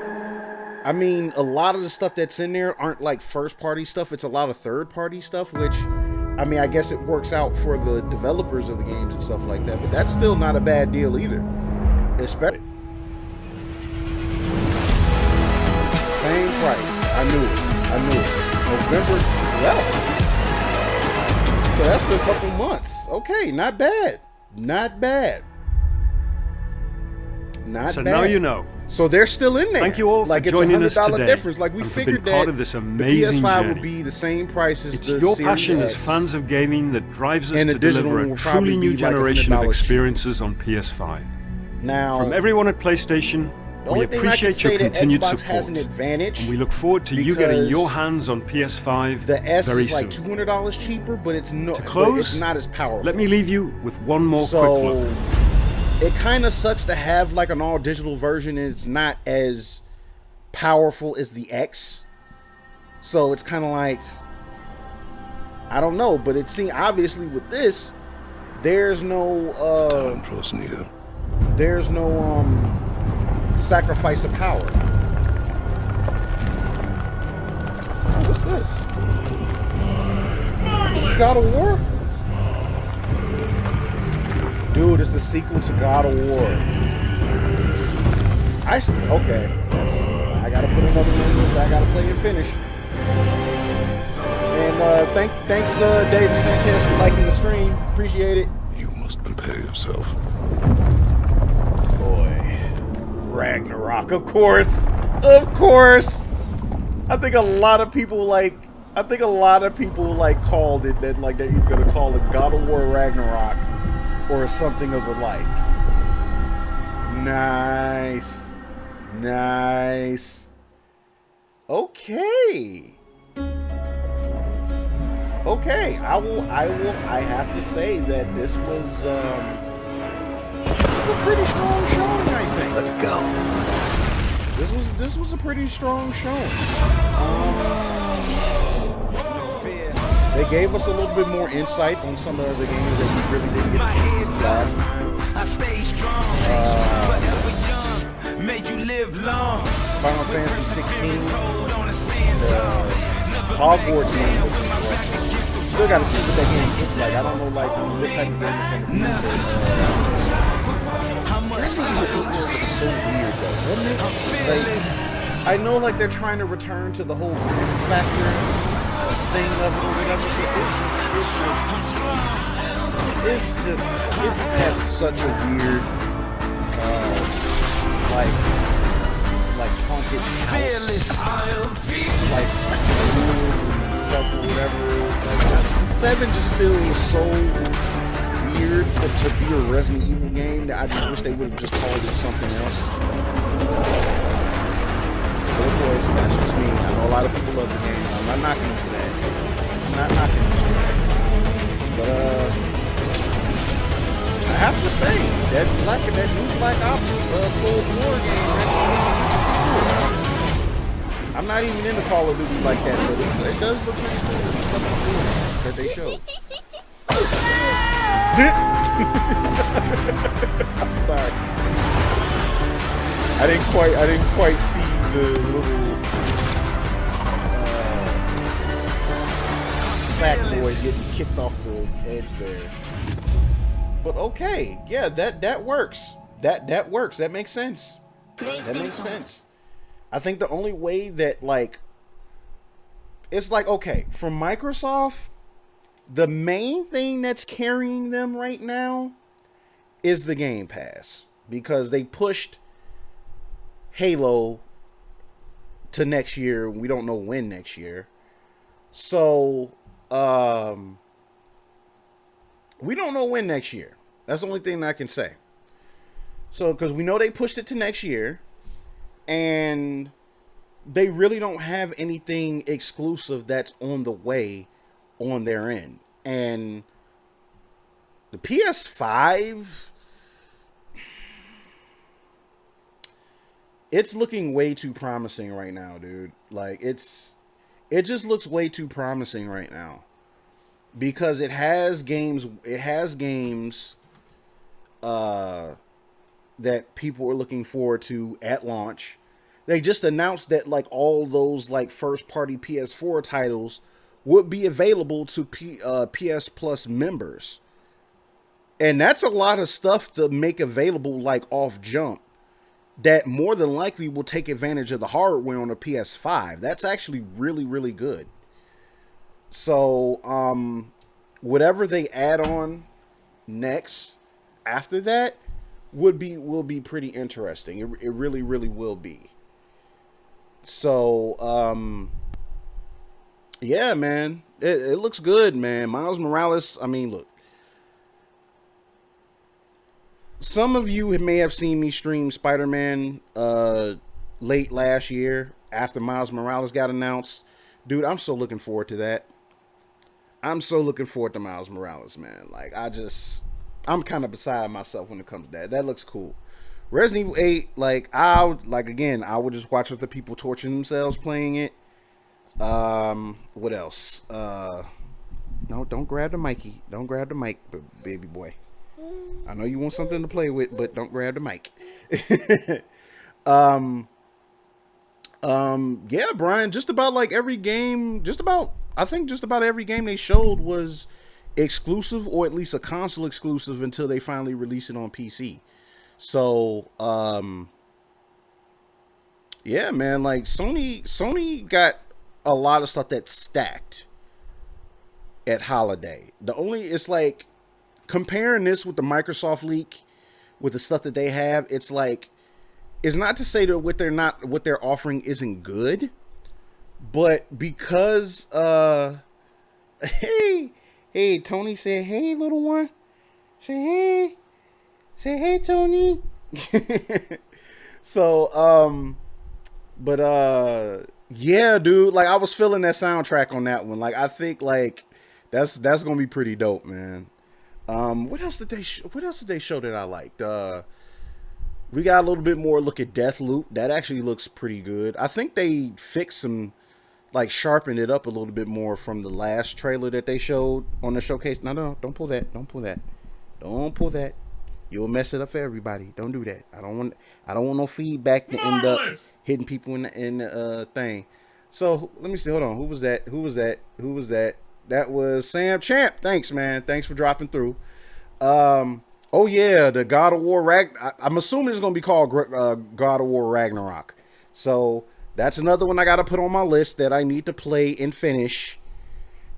S1: I mean, a lot of the stuff that's in there aren't like first party stuff. It's a lot of third party stuff, which, I mean, I guess it works out for the developers of the games and stuff like that, but that's still not a bad deal either. Especially. price. I knew it. November 12th. So that's a couple months. Okay, not bad. Not bad.
S5: So now you know.
S1: So they're still in there.
S5: Thank you all for
S1: like
S5: joining us
S1: it's a $100
S5: today.
S1: difference. Like we
S5: and
S1: figured
S5: for being part of this amazing
S1: the PS5
S5: journey.
S1: would be the same price as
S5: It's
S1: the
S5: your
S1: Series
S5: passion
S1: X.
S5: as fans of gaming that drives us
S1: And the
S5: to
S1: digital
S5: deliver
S1: will
S5: a
S1: probably
S5: truly new
S1: be like
S5: generation of
S1: $100
S5: experiences on PS5.
S1: Now,
S5: from everyone at PlayStation,
S1: the
S5: we
S1: only thing I can
S5: appreciate
S1: say
S5: your
S1: that
S5: continued
S1: Xbox
S5: support.
S1: has an advantage
S5: And we look forward to you getting your
S1: because
S5: hands on PS5
S1: the S
S5: very
S1: is like
S5: soon.
S1: $200 cheaper, but it's no.
S5: To close,
S1: but it's not as powerful.
S5: let me leave you with one more quick look.
S1: It kind of sucks to have like an all digital version, and it's not as powerful as the X. So it's kind of like, I don't know, but it seems obviously with this, there's no there's no sacrifice of power. Oh, what's this? This is God of War? Dude, it's the sequel to God of War. Okay. I gotta put another one in this. I gotta play and finish. And thanks David Sanchez for liking the stream. Appreciate it.
S23: You must prepare yourself.
S1: Boy. Ragnarok, of course. Of course. I think a lot of people called it that like they're either gonna call it God of War Ragnarok or something of the like. Nice. Nice. Okay. Okay. I have to say that this was a pretty strong showing, I think.
S18: Let's go.
S1: This was a pretty strong showing. They gave us a little bit more insight on some of the games that we really didn't get to see last time.
S13: I stay strong, forever young, made you live long.
S1: Final Fantasy 16, Hogwarts game. Still gotta see what that game looks like. I don't know like what type of game it's gonna be. Resident Evil 8 just looks so weird though, doesn't it? Like, I know like they're trying to return to the whole factor thing of it or whatever, but it just has such a weird like haunted house, like rules and stuff or whatever. Like, the 7 just feels so weird to be a Resident Evil game that I just wish they would have just called it something else. But of course, that's just me. I know a lot of people love the game. I'm not knocking them for that. I'm not knocking them for that. But I have to say that new Black Ops Cold War game, I'm not even into Call of Duty like that, but it does look pretty cool. That they showed. I'm sorry. I didn't quite see the little sack boy getting kicked off the edge there. But okay, yeah, that works. That works. That makes sense. That makes sense. I think the only way that like it's like, okay, from Microsoft, the main thing that's carrying them right now is the Game Pass, because they pushed Halo to next year. We don't know when next year. So, we don't know when next year. That's the only thing I can say. So, because we know they pushed it to next year, and they really don't have anything exclusive that's on the way on their end. And the PS5, it's looking way too promising right now, dude. Like, it just looks way too promising right now, because it has games that people are looking forward to at launch. They just announced that like all those like first party PS4 titles would be available to PS Plus members. And that's a lot of stuff to make available like off jump. that more than likely will take advantage of the hardware on the PS5. That's actually really, really good. So, whatever they add on next after that will be pretty interesting. It really, really will be. So, yeah, man, it looks good, man. Miles Morales, I mean, look. Some of you may have seen me stream Spider-Man late last year after Miles Morales got announced. Dude, I'm so looking forward to that. I'm so looking forward to Miles Morales, man. Like, I'm kind of beside myself when it comes to that. That looks cool. Resident Evil 8, again, I would just watch other people torturing themselves playing it. What else? No, don't grab the Mikey. Don't grab the mic, baby boy. I know you want something to play with, but don't grab the mic. Yeah, Brian, just about like every game, I think just about every game they showed was exclusive, or at least a console exclusive, until they finally release it on PC. So, yeah, man, like Sony got a lot of stuff that's stacked at holiday. It's like, comparing this with the Microsoft leak, with the stuff that they have, it's like, it's not to say that what they're offering isn't good, but because hey, Tony said, hey, little one, say hey, Tony. So yeah, dude, like I was feeling that soundtrack on that one. Like I think like that's gonna be pretty dope, man. What else did they show that I liked? We got a little bit more look at Deathloop. That actually looks pretty good. I think they fixed some, like sharpened it up a little bit more from the last trailer that they showed on the showcase. No, don't pull that. Don't pull that. Don't pull that. You'll mess it up for everybody. Don't do that. I don't want no feedback to end up hitting people in the thing. So let me see. Hold on. Who was that? That was Sam Champ. Thanks, man. Thanks for dropping through. Oh yeah, the God of War I'm assuming it's gonna be called God of War Ragnarok. So that's another one I gotta put on my list that I need to play and finish,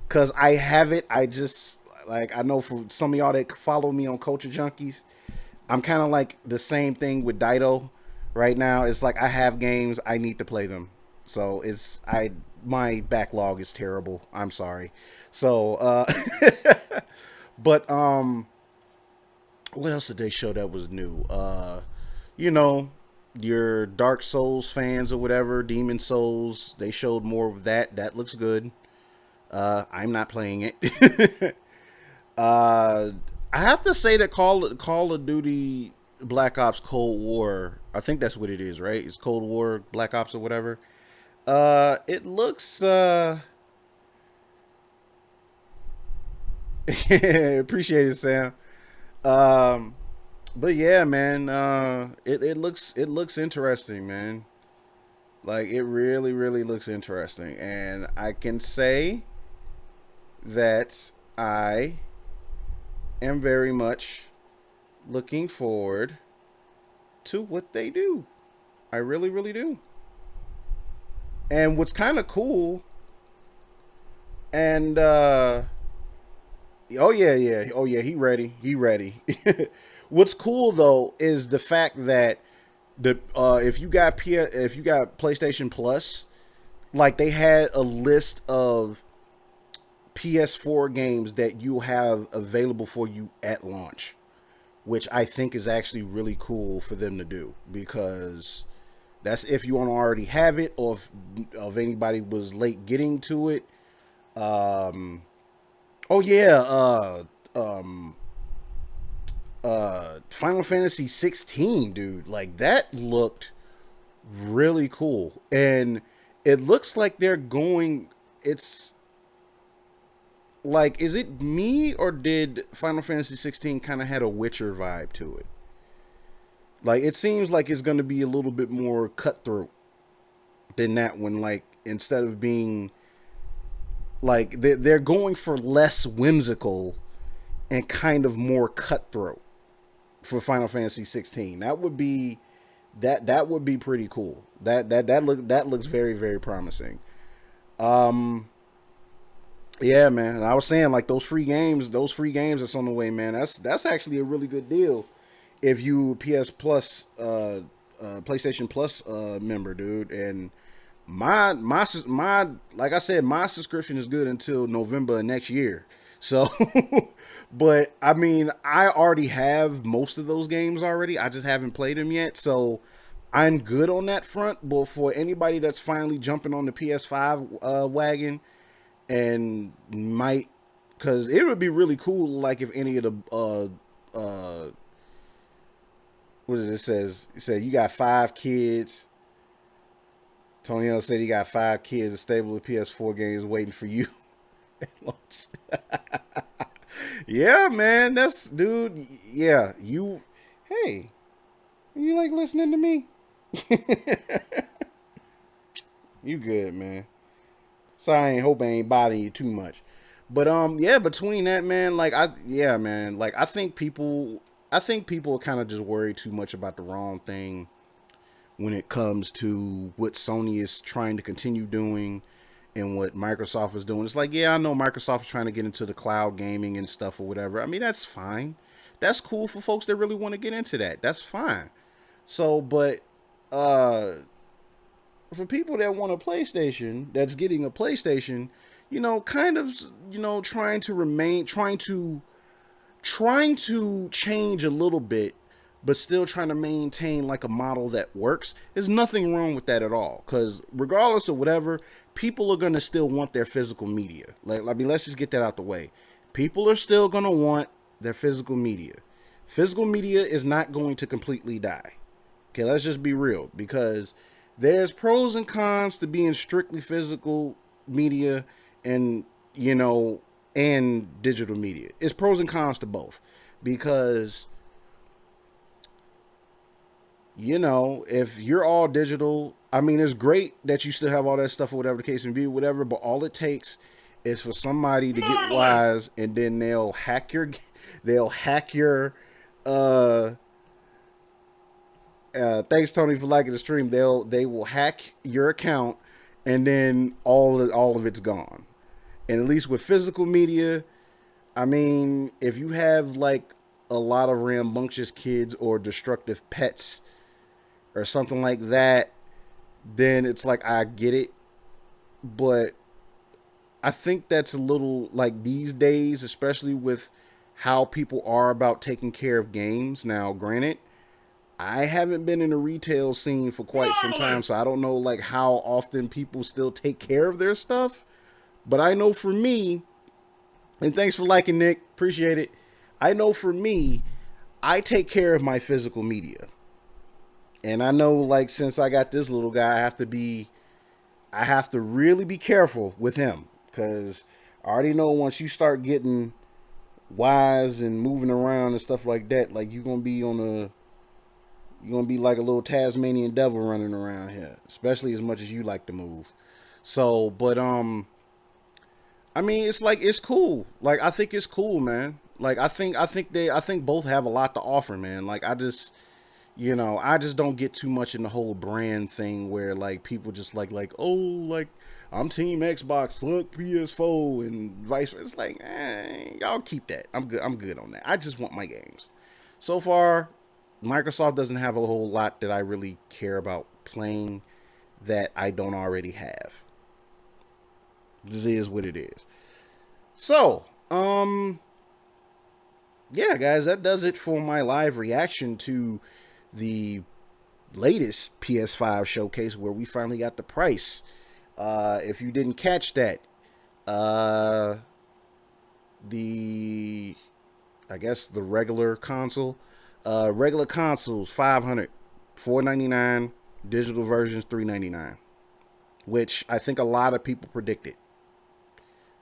S1: cause I have it. I just like, I know for some of y'all that follow me on Culture Junkies, I'm kind of like the same thing with Dido right now. It's like I have games, I need to play them. So my backlog is terrible. I'm sorry. So but what else did they show that was new? You know, your Dark Souls fans or whatever, Demon Souls, they showed more of that. That looks good. I'm not playing it. I have to say that Call of Duty Black Ops Cold War, I think that's what it is, right? It's Cold War Black Ops or whatever. It looks appreciate it, Sam. But yeah, man, it looks interesting, man. Like it really, really looks interesting, and I can say that I am very much looking forward to what they do. I really, really do. And what's kind of cool, and oh yeah, he ready. What's cool though is the fact that if you got PlayStation Plus, like they had a list of PS4 games that you have available for you at launch, which I think is actually really cool for them to do, because that's if you want to already have it, or if anybody was late getting to it. Oh yeah, Final Fantasy 16, dude, like that looked really cool, and it looks like they're going. It's like, is it me, or did Final Fantasy 16 kind of had a Witcher vibe to it? Like, it seems like it's going to be a little bit more cutthroat than that one. Like, instead of being like, they're going for less whimsical and kind of more cutthroat for Final Fantasy 16. That would be that would be pretty cool. That looks very, very promising. Yeah, man. And I was saying, like, those free games that's on the way, man. That's actually a really good deal if you PS Plus, PlayStation Plus member, dude. And my like I said, my subscription is good until November of next year. So, but I mean, I already have most of those games already. I just haven't played them yet. So I'm good on that front. But for anybody that's finally jumping on the PS5 wagon and might, because it would be really cool, like if any of the what does it says? It said you got 5 kids. Tonio said he got 5 kids, a stable of PS4 games waiting for you at launch. Yeah, man, that's, dude. Yeah, you. Hey, you like listening to me? You good, man. Sorry, I hope I ain't bothering you too much. But yeah, between that, man, like I think people are kind of just worried too much about the wrong thing when it comes to what Sony is trying to continue doing and what Microsoft is doing. It's like, yeah, I know Microsoft is trying to get into the cloud gaming and stuff or whatever. I mean, that's fine. That's cool for folks that really want to get into that. That's fine. So, but for people that want a PlayStation, that's getting a PlayStation, you know, kind of, you know, trying to change a little bit, but still trying to maintain like a model that works. There's nothing wrong with that at all. Because regardless of whatever, people are going to still want their physical media. Like, I mean, let's just get that out the way. People are still going to want their physical media. Physical media is not going to completely die. Okay, let's just be real. Because there's pros and cons to being strictly physical media and, you know, and digital media. It's pros and cons to both. Because, you know, if you're all digital, I mean, it's great that you still have all that stuff or whatever the case may be, whatever, but all it takes is for somebody to get wise, and then they'll hack your thanks Tony for liking the stream. They will hack your account, and then all of it's gone. And at least with physical media, I mean, if you have like a lot of rambunctious kids or destructive pets or something like that, then it's like, I get it. But I think that's a little, like, these days, especially with how people are about taking care of games. Now, granted, I haven't been in the retail scene for quite some time, so I don't know like how often people still take care of their stuff. But I know for me, and thanks for liking, Nick, appreciate it. I know for me, I take care of my physical media. And I know, like, since I got this little guy, I have to really be careful with him, because I already know once you start getting wise and moving around and stuff like that, like, you're gonna be like a little Tasmanian devil running around here, especially as much as you like to move. So, but I mean, it's like, it's cool. Like, I think it's cool, man. Like, I think both have a lot to offer, man. Like, I just don't get too much in the whole brand thing where like people just like, oh, like, I'm Team Xbox, fuck PS4 and vice versa. It's like, y'all keep that. I'm good on that. I just want my games. So far, Microsoft doesn't have a whole lot that I really care about playing that I don't already have. This is what it is. So, yeah, guys, that does it for my live reaction to the latest PS5 showcase where we finally got the price. If you didn't catch that, I guess the regular consoles, $500, $499, digital versions $399, which I think a lot of people predicted.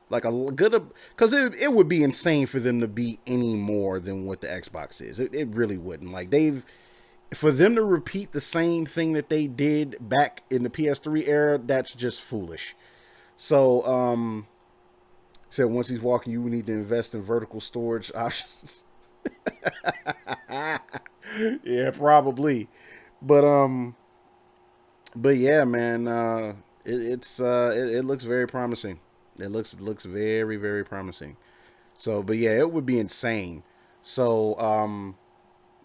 S1: Like a good, because it would be insane for them to be any more than what the Xbox is. It really wouldn't. Like, for them to repeat the same thing that they did back in the PS3 era, that's just foolish. So, said once he's walking, you need to invest in vertical storage options. Yeah, probably. But yeah, man, it looks very promising. It looks very, very promising. So, but yeah, it would be insane. So,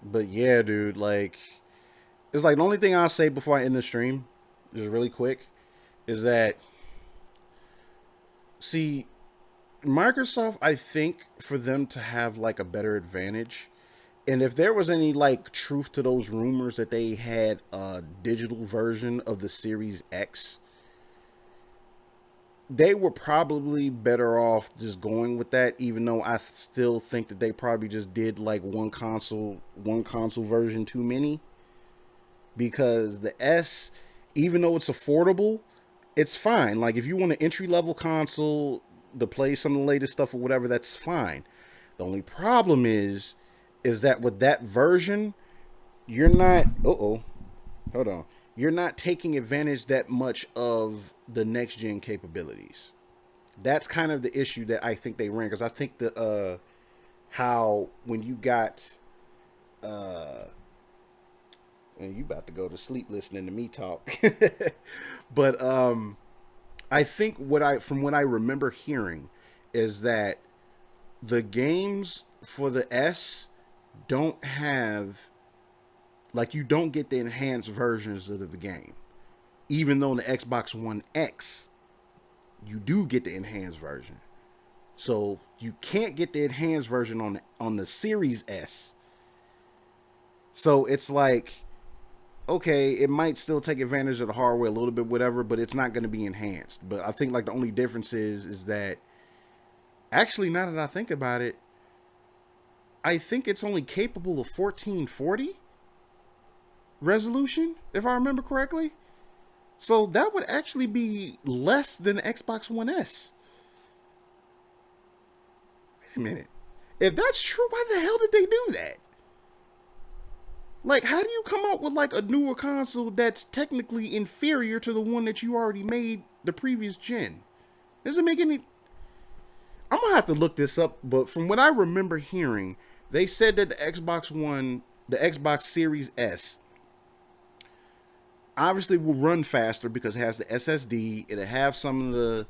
S1: but yeah, dude, like, it's like the only thing I'll say before I end the stream, just really quick, is that, see, Microsoft, I think for them to have like a better advantage, and if there was any like truth to those rumors that they had a digital version of the Series X, they were probably better off just going with that, even though I still think that they probably just did like one console version too many. Because the S, even though it's affordable, it's fine. Like if you want an entry-level console to play some of the latest stuff or whatever, that's fine. The only problem is that with that version, you're not, hold on. You're not taking advantage that much of the next gen capabilities. That's kind of the issue that I think they ran. Because I think the how when you got and you about to go to sleep listening to me talk. But I think from what I remember hearing is that the games for the S don't have, like, you don't get the enhanced versions of the game. Even though in the Xbox One X, you do get the enhanced version. So you can't get the enhanced version on the Series S. So it's like, okay, it might still take advantage of the hardware a little bit, whatever, but it's not going to be enhanced. But I think like the only difference is that, actually, now that I think about it, I think it's only capable of 1440 resolution, if I remember correctly. So that would actually be less than Xbox One S. Wait a minute. If that's true, why the hell did they do that? Like, how do you come out with like a newer console that's technically inferior to the one that you already made the previous gen? Doesn't make any... I'm gonna have to look this up, but from what I remember hearing, they said that the Xbox Series S obviously will run faster because it has the SSD. It'll have some of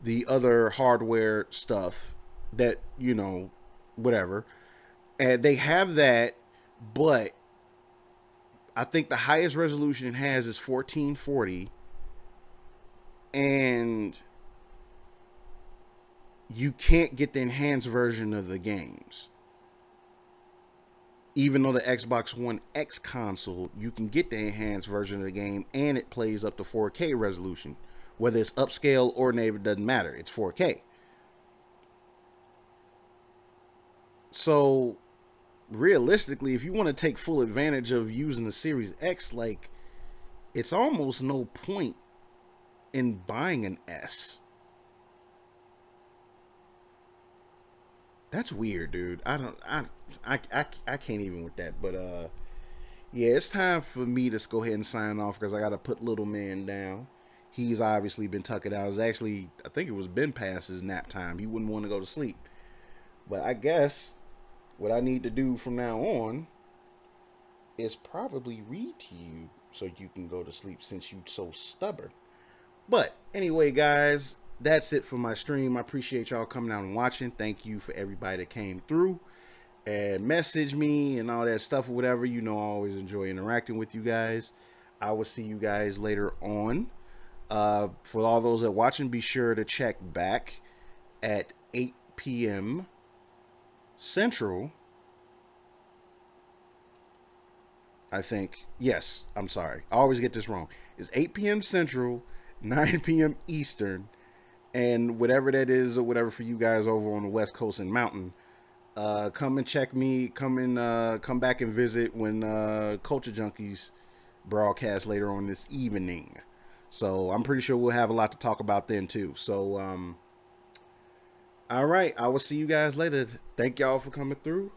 S1: the other hardware stuff that, you know, whatever. And they have that, but I think the highest resolution it has is 1440. And you can't get the enhanced version of the games. Even though the Xbox One X console, you can get the enhanced version of the game and it plays up to 4K resolution. Whether it's upscale or native, it doesn't matter. It's 4K. So, realistically, if you want to take full advantage of using the Series X, like, it's almost no point in buying an S. That's weird, dude. I can't even with that. But yeah, it's time for me to go ahead and sign off because I gotta put little man down. He's obviously been tucking out. It's actually, I think it was been past his nap time. He wouldn't want to go to sleep. But I guess what I need to do from now on is probably read to you so you can go to sleep since you're so stubborn. But anyway, guys, that's it for my stream. I appreciate y'all coming out and watching. Thank you for everybody that came through and messaged me and all that stuff or whatever. You know, I always enjoy interacting with you guys. I will see you guys later on. For all those that are watching, be sure to check back at 8 p.m. Central. I think. Yes, I'm sorry. I always get this wrong. It's 8 p.m. Central, 9 p.m. Eastern. And whatever that is or whatever for you guys over on the West Coast and Mountain, come and check me. Come back and visit when Culture Junkies broadcast later on this evening. So I'm pretty sure we'll have a lot to talk about then too. So all right, I will see you guys later. Thank y'all for coming through.